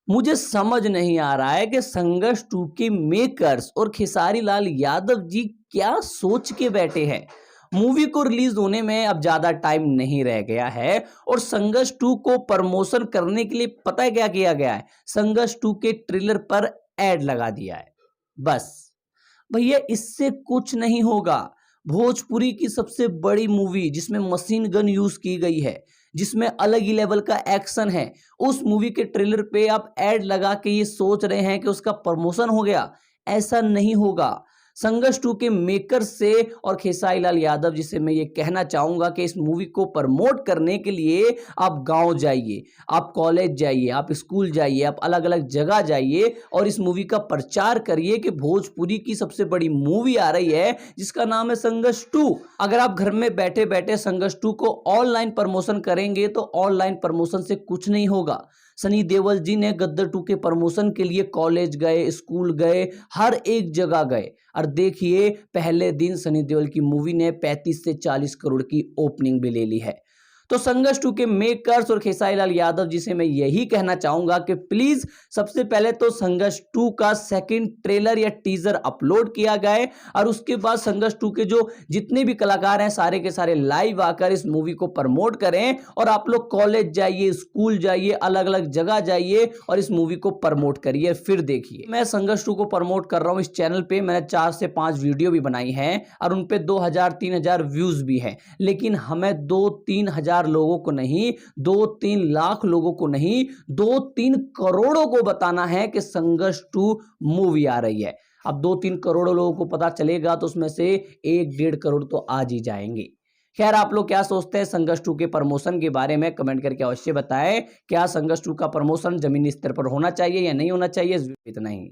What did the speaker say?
मुझे समझ नहीं आ रहा है कि संघर्ष 2 के मेकर्स और खेसारी लाल यादव जी क्या सोच के बैठे हैं। मूवी को रिलीज होने में अब ज्यादा टाइम नहीं रह गया है और संघर्ष 2 को प्रमोशन करने के लिए पता है क्या किया गया है? संघर्ष 2 के ट्रेलर पर एड लगा दिया है। बस भैया इससे कुछ नहीं होगा। भोजपुरी की सबसे बड़ी मूवी जिसमें मशीन गन यूज की गई है, जिसमें अलग ही लेवल का एक्शन है, उस मूवी के ट्रेलर पे आप ऐड लगा के ये सोच रहे हैं कि उसका प्रमोशन हो गया। ऐसा नहीं होगा। संघर्ष 2 के मेकर से और खेसारी लाल यादव जी से मैं ये कहना चाहूंगा कि इस मूवी को प्रमोट करने के लिए आप गांव जाइए, आप कॉलेज जाइए, आप स्कूल जाइए, आप अलग अलग जगह जाइए और इस मूवी का प्रचार करिए कि भोजपुरी की सबसे बड़ी मूवी आ रही है जिसका नाम है संघर्ष 2। अगर आप घर में बैठे बैठे संघर्ष 2 को ऑनलाइन प्रमोशन करेंगे तो ऑनलाइन प्रमोशन से कुछ नहीं होगा। सनी देओल जी ने गदर 2 के प्रमोशन के लिए कॉलेज गए, स्कूल गए, हर एक जगह गए और देखिए पहले दिन सनी देओल की मूवी ने 35 से 40 करोड़ की ओपनिंग भी ले ली है। तो संघर्ष 2 के मेकर्स और खेसारी लाल यादव जी से मैं यही कहना चाहूंगा कि प्लीज सबसे पहले तो संघर्ष 2 का सेकंड ट्रेलर या टीजर अपलोड किया गया और उसके बाद संघर्ष 2 के जो जितने भी कलाकार हैं सारे के सारे लाइव आकर इस मूवी को प्रमोट करें और आप लोग कॉलेज जाइए, स्कूल जाइए, अलग अलग जगह जाइए और इस मूवी को प्रमोट करिए। फिर देखिए मैं संघर्ष 2 को प्रमोट कर रहा हूं इस चैनल पे। मैंने 4 से 5 वीडियो भी बनाई हैं और उन पे 2000-3000 व्यूज भी हैं, लेकिन हमें 2-3 हजार लोगों को नहीं, 2-3 लाख लोगों को नहीं, 2-3 करोड़ों को बताना है कि संघर्ष 2 मूवी आ रही है। अब 2-3 करोड़ लोगों को पता चलेगा तो उसमें से 1-1.5 करोड़ तो आज ही जाएंगे। खैर आप लोग क्या सोचते हैं संघर्ष 2 के प्रमोशन के बारे में कमेंट करके अवश्य बताएं। क्या संघर्ष 2 का प्रमोशन जमीनी स्तर पर होना चाहिए या नहीं होना चाहिए? इतना ही।